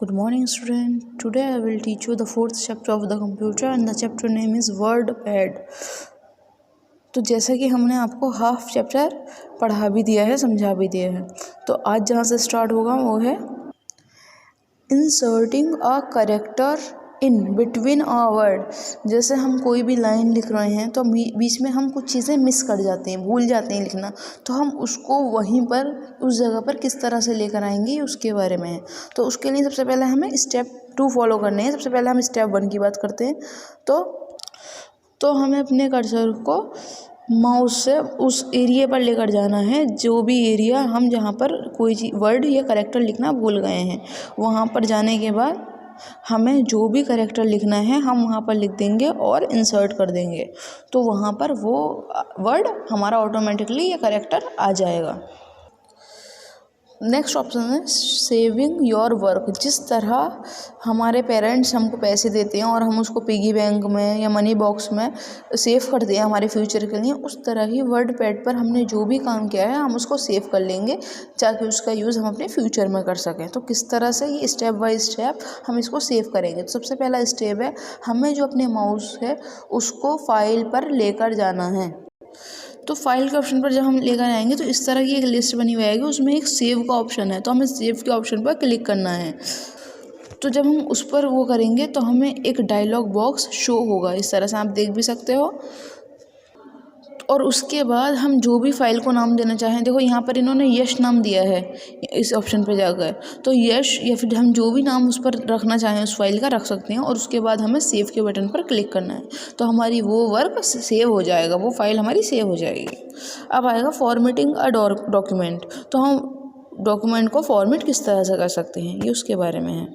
Good morning, student. Today I will teach you the fourth chapter of the computer and the chapter name is WordPad. तो जैसा कि हमने आपको half chapter पढ़ा भी दिया है, समझा भी दिया है, तो आज जहाँ से स्टार्ट होगा वो है inserting a character in between a word. जैसे हम कोई भी लाइन लिख रहे हैं तो बीच में हम कुछ चीज़ें मिस कर जाते हैं, भूल जाते हैं लिखना, तो हम उसको वहीं पर उस जगह पर किस तरह से लेकर आएंगे उसके बारे में है। तो उसके लिए सबसे पहले हमें स्टेप 2 फॉलो करने हैं। सबसे पहले हम स्टेप 1 की बात करते हैं। तो हमें अपने कर्सर को माउस से उस एरिया पर लेकर जाना है, जो भी एरिया हम जहाँ पर कोई वर्ड या करेक्टर लिखना भूल गए हैं। वहाँ पर जाने के बाद हमें जो भी करेक्टर लिखना है हम वहाँ पर लिख देंगे और इंसर्ट कर देंगे, तो वहाँ पर वो वर्ड हमारा ऑटोमेटिकली या करेक्टर आ जाएगा। नेक्स्ट ऑप्शन है सेविंग योर वर्क। जिस तरह हमारे पेरेंट्स हमको पैसे देते हैं और हम उसको पिगी बैंक में या मनी बॉक्स में सेव करते हैं हमारे फ्यूचर के लिए, उस तरह ही वर्ड पैड पर हमने जो भी काम किया है हम उसको सेव कर लेंगे ताकि उसका यूज़ हम अपने फ्यूचर में कर सकें। तो किस तरह से ये स्टेप बाय स्टेप हम इसको सेव करेंगे। तो सबसे पहला स्टेप है हमें जो अपने माउस है उसको फाइल पर लेकर जाना है। तो फाइल के ऑप्शन पर जब हम लेकर आएंगे तो इस तरह की एक लिस्ट बनी हुई आएगी, उसमें एक सेव का ऑप्शन है, तो हमें सेव के ऑप्शन पर क्लिक करना है। तो जब हम उस पर वो करेंगे तो हमें एक डायलॉग बॉक्स शो होगा, इस तरह से आप देख भी सकते हो। और उसके बाद हम जो भी फाइल को नाम देना चाहें, देखो यहाँ पर इन्होंने यश नाम दिया है इस ऑप्शन पे जाकर, तो यश या फिर हम जो भी नाम उस पर रखना चाहें उस फाइल का रख सकते हैं। और उसके बाद हमें सेव के बटन पर क्लिक करना है, तो हमारी वो वर्क सेव हो जाएगा, वो फाइल हमारी सेव हो जाएगी। अब आएगा फॉर्मेटिंग अ डॉक्यूमेंट। तो हम डॉक्यूमेंट को फॉर्मेट किस तरह से कर सकते हैं ये उसके बारे में है।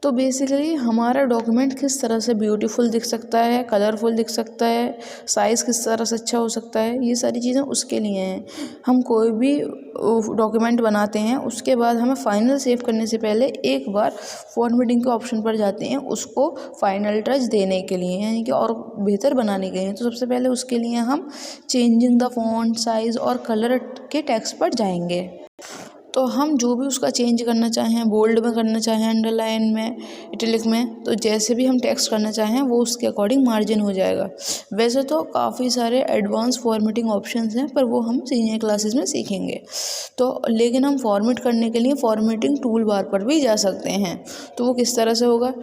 तो बेसिकली हमारा डॉक्यूमेंट किस तरह से ब्यूटीफुल दिख सकता है, कलरफुल दिख सकता है, साइज़ किस तरह से अच्छा हो सकता है, ये सारी चीज़ें उसके लिए हैं। हम कोई भी डॉक्यूमेंट बनाते हैं उसके बाद हमें फाइनल सेव करने से पहले एक बार फॉर्मेटिंग के ऑप्शन पर जाते हैं उसको फाइनल टच देने के लिए, यानी कि और बेहतर बनाने के लिए। तो सबसे पहले उसके लिए हम चेंजिंग द फॉन्ट साइज़ और कलर के टेक्स्ट पर जाएंगे। तो हम जो भी उसका चेंज करना चाहें, बोल्ड में करना चाहें, अंडरलाइन में, इटैलिक में, तो जैसे भी हम टेक्स्ट करना चाहें वो उसके अकॉर्डिंग मार्जिन हो जाएगा। वैसे तो काफ़ी सारे एडवांस फॉर्मेटिंग ऑप्शंस हैं, पर वो हम सीनियर क्लासेस में सीखेंगे। तो लेकिन हम फॉर्मेट करने के लिए फॉर्मेटिंग टूल बार पर भी जा सकते हैं। तो वो किस तरह से होगा,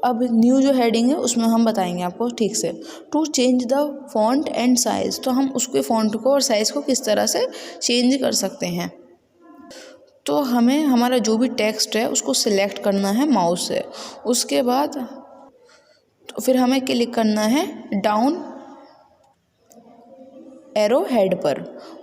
अब न्यू जो हेडिंग है उसमें हम बताएंगे आपको ठीक से। To change the font and size, तो हम उसके फॉन्ट को और साइज़ को किस तरह से चेंज कर सकते हैं। तो हमें हमारा जो भी टेक्स्ट है उसको सिलेक्ट करना है माउस से। उसके बाद तो फिर हमें क्लिक करना है डाउन एरो हेड पर।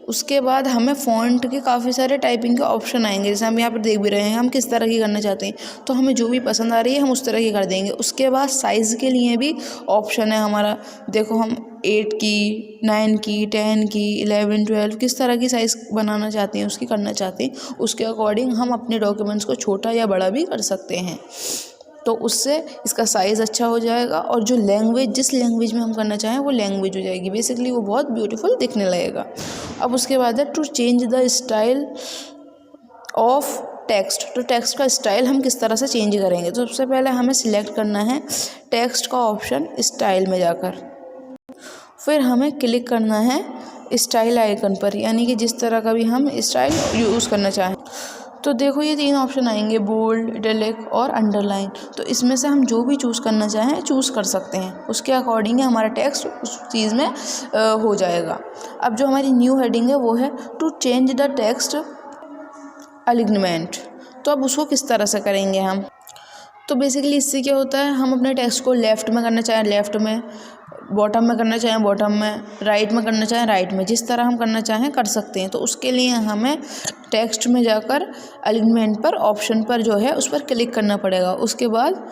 उसके बाद हमें फ़ॉन्ट के काफ़ी सारे टाइपिंग के ऑप्शन आएंगे, जैसे हम यहाँ पर देख भी रहे हैं हम किस तरह की करना चाहते हैं, तो हमें जो भी पसंद आ रही है हम उस तरह की कर देंगे। उसके बाद साइज़ के लिए भी ऑप्शन है हमारा, देखो हम 8 की, 9 की, 10 की, 11, 12 किस तरह की साइज़ बनाना चाहते हैं उसकी करना चाहते हैं, उसके अकॉर्डिंग हम अपने डॉक्यूमेंट्स को छोटा या बड़ा भी कर सकते हैं। तो उससे इसका साइज़ अच्छा हो जाएगा और जो लैंग्वेज जिस लैंग्वेज में हम करना चाहें वो लैंग्वेज हो जाएगी, बेसिकली वो बहुत ब्यूटीफुल दिखने लगेगा। अब उसके बाद है to change the style of text. तो टेक्स्ट का स्टाइल हम किस तरह से चेंज करेंगे। तो सबसे पहले हमें सिलेक्ट करना है टेक्स्ट का ऑप्शन स्टाइल में जाकर, फिर हमें क्लिक करना है स्टाइल आइकन पर, यानी कि जिस तरह का भी हम स्टाइल यूज़ करना चाहें। तो देखो ये 3 ऑप्शन आएंगे, बोल्ड, इटैलिक और अंडरलाइन। तो इसमें से हम जो भी चूज़ करना चाहें चूज़ कर सकते हैं, उसके अकॉर्डिंग हमारा टेक्स्ट उस चीज़ में हो जाएगा। अब जो हमारी न्यू हेडिंग है वो है to change the text alignment. तो अब उसको किस तरह से करेंगे हम। तो बेसिकली इससे क्या होता है, हम अपने टेक्स्ट को लेफ़्ट में करना चाहें लेफ़्ट में, बॉटम में करना चाहें बॉटम में, राइट में करना चाहें राइट में, जिस तरह हम करना चाहें कर सकते हैं। तो उसके लिए हमें टेक्स्ट में जाकर अलिग्नमेंट पर ऑप्शन पर जो है उस पर क्लिक करना पड़ेगा। उसके बाद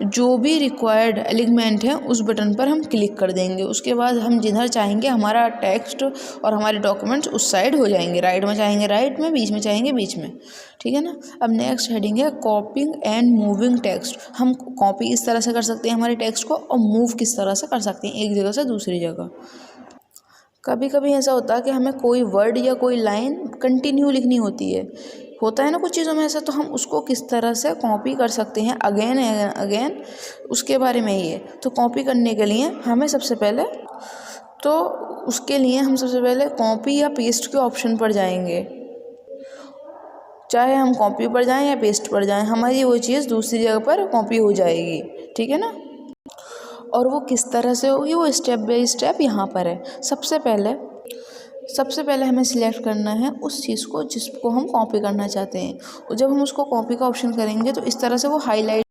जो भी रिक्वायर्ड एलिमेंट है उस बटन पर हम क्लिक कर देंगे। उसके बाद हम जिधर चाहेंगे हमारा टेक्स्ट और हमारे डॉक्यूमेंट्स उस साइड हो जाएंगे, राइट में चाहेंगे राइट में, बीच में चाहेंगे बीच में, ठीक है ना। अब नेक्स्ट हेडिंग है कॉपिंग एंड मूविंग टेक्स्ट। हम कॉपी इस तरह से कर सकते हैं हमारे टेक्स्ट को और मूव किस तरह से कर सकते हैं एक जगह से दूसरी जगह। कभी कभी ऐसा होता है कि हमें कोई वर्ड या कोई लाइन कंटिन्यू लिखनी होती है, होता है ना कुछ चीज़ों में ऐसा, तो हम उसको किस तरह से कॉपी कर सकते हैं अगेन एंड अगेन, उसके बारे में ही है। तो कॉपी करने के लिए हमें सबसे पहले कॉपी या पेस्ट के ऑप्शन पर जाएंगे। चाहे हम कॉपी पर जाएं या पेस्ट पर जाएं, हमारी वो चीज़ दूसरी जगह पर कॉपी हो जाएगी, ठीक है ना। और वो किस तरह से होगी, वो स्टेप बाय स्टेप यहाँ पर है। सबसे पहले हमें सिलेक्ट करना है उस चीज़ को जिसको हम कॉपी करना चाहते हैं, और जब हम उसको कॉपी का ऑप्शन करेंगे तो इस तरह से वो हाईलाइट